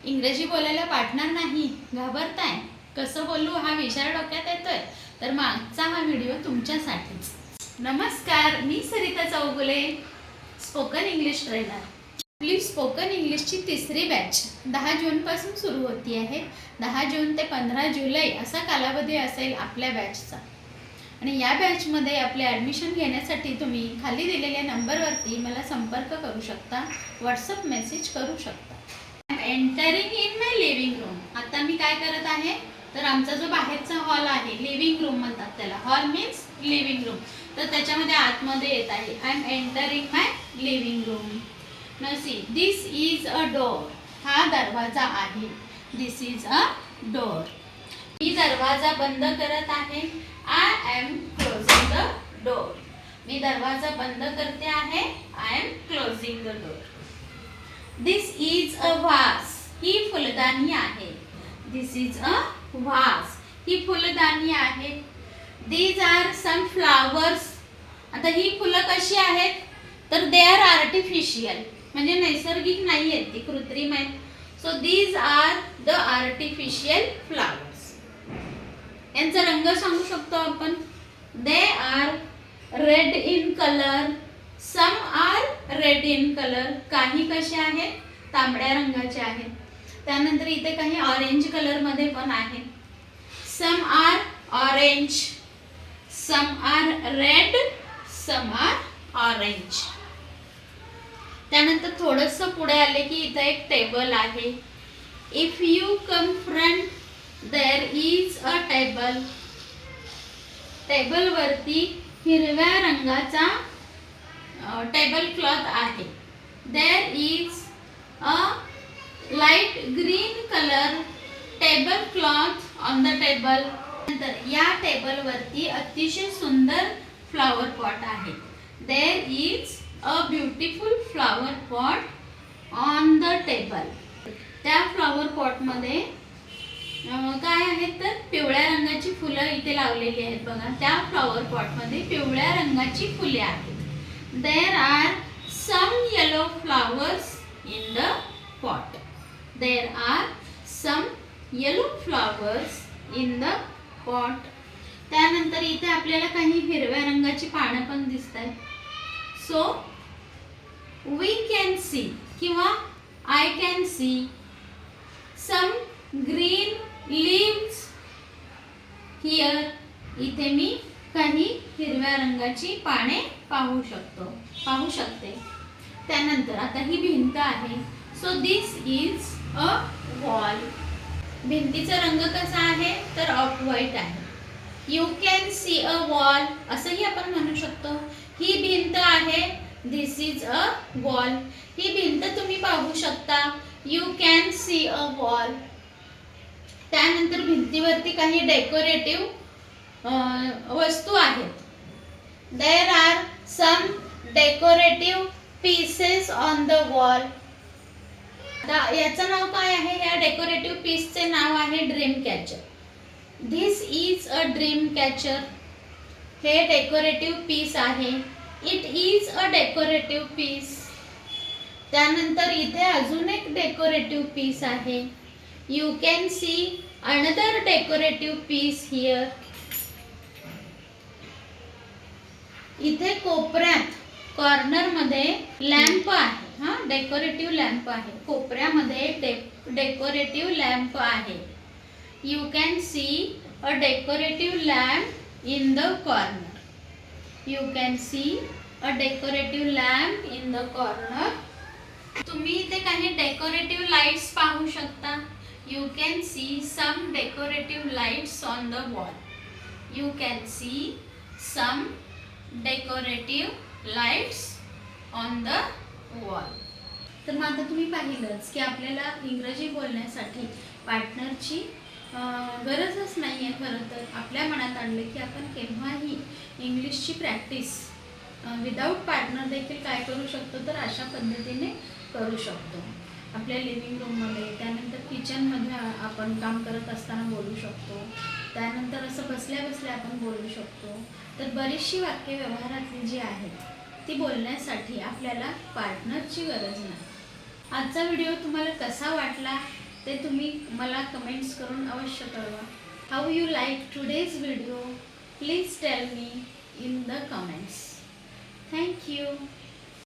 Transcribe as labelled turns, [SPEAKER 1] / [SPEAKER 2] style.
[SPEAKER 1] इंग्रजी बोलायला पार्टनर नाही, घाबरताय? कसं बोलू हा विचार डोक्यात येतोय? तर मागचा हा व्हिडिओ तुमच्यासाठीच. नमस्कार, मी Sarita Chougule, spoken English trainer. आपली स्पोकन इंग्लिशची तिसरी बॅच 10 जूनपासून सुरू होती आहे. 10 जून ते 15 जुलै असा कालावधी असेल आपल्या बॅचचा. आणि या बॅचमध्ये आपले ॲडमिशन घेण्यासाठी तुम्ही खाली दिलेल्या नंबरवरती मला संपर्क करू शकता, व्हॉट्सअप मेसेज करू शकता. Entering in my living room. आता मी काय करत आहे, तर आमचा जो बाहेरचा हॉल आहे, लिव्हिंग रूम म्हणतात त्याला. Hall means living room. तर त्याच्यामध्ये आतमध्ये येत आहे. I am entering my living room. Now see, this is a door. हा दरवाजा आहे. दिस इज अ डोर. मी दरवाजा बंद करत आहे. I am closing the door. मी दरवाजा बंद करते आहे. I am closing the door. This is a vase. ही फुलदाणी आहे. दिस इज अ वास. ही फुलदाणी आहे. These are some flowers. आता ही फुलं कशी आहेत, तर दे आर आर्टिफिशियल, म्हणजे नैसर्गिक नाही आहेत, ती कृत्रिम आहेत. So these are the artificial flowers. यांचा रंग सांगू शकतो आपण. They are red in colour. Some are red in colour. काही कसे आहेत, तांबड्या रंगाचे आहेत. त्यानंतर इथे काही ऑरेंज कलर मध्ये पण आहे. Some are orange, some are red, some are orange. त्यानंतर थोडंसं पुढे आले की इथे एक टेबल आहे. If you come front there is a table. Table वरती हिरव्या रंगाचा टेबल क्लॉथ आहे. There is a light green colour table cloth on the table. नंतर या टेबल वरती अतिशय सुंदर फ्लॉवर पॉट आहे. There is a beautiful flower pot on the table. त्या फ्लॉवर पॉट मध्ये काय आहेत, तर पिवळ्या रंगाची फुलं इथे लावलेली आहेत बघा. त्या फ्लॉवर पॉट मध्ये पिवळ्या रंगाची फुले आहेत. There are some yellow flowers in the pot. There are some yellow flowers in the pot. त्यानंतर इथे आपल्याला काही हिरव्या रंगाची पानं पण दिसतात. So we can see किंवा I can see some green leaves here. इथे मी काही हिरव्या रंगाची पाने पाहू शकते. त्यानंतर आता ही भिंत आहे. So this is a wall. भिंतीचा रंग कसा आहे, तर ऑफ व्हाईट आहे. You can see a wall असंही आपण म्हणू शकतो. ही भिंत आहे. दिस इज अ वॉल. ही भिंत तुम्ही पाहू शकता. You can see a wall. त्यानंतर भिंतीवरती काही डेकोरेटिव्ह वस्तू आहेत. There are some decorative pieces on the wall. याचं नाव काय आहे, या डेकोरेटिव्ह पीसचे नाव आहे dream catcher. This is a dream catcher. हे डेकोरेटिव्ह पीस आहे. It is a decorative piece. त्यानंतर इथे अजून एक डेकोरेटिव्ह पीस आहे. You can see another decorative piece here. इथे कोपऱ्यात कॉर्नर मध्ये लॅम्प आहे. हा, डेकोरेटिव्ह लॅम्प आहे. कोपऱ्यामध्ये डेकोरेटिव्ह लॅम्प आहे. You can see a decorative lamp in the corner. You can see a decorative lamp in the corner. तुम्ही इथे काही डेकोरेटिव्ह लाईट्स पाहू शकता. You can see some decorative lights on the wall. You can see some decorative lights on the wall. तर मग आता तुम्ही पाहिलंच की आपल्याला इंग्रजी बोलण्यासाठी पार्टनरची गरजच नाही आहे. खरं तर आपल्या मनात आणलं की आपण केव्हाही इंग्लिशची प्रॅक्टिस विदाऊट पार्टनर देखील काय करू शकतो, तर अशा पद्धतीने करू शकतो. आपल्या लिव्हिंग रूममध्ये, त्यानंतर किचनमध्ये आपण काम करत असताना बोलू शकतो. त्यानंतर असं बसल्या बसल्या आपण बोलू शकतो. तर बरीचशी वाक्य व्यवहारातली जी आहेत ती बोलण्यासाठी आपल्याला पार्टनरची गरज नाही. आजचा व्हिडिओ तुम्हाला कसा वाटला ते तुम्ही मला कमेंट्स करून अवश्य कळवा. How you like today's video, please tell me in the comments. Thank you.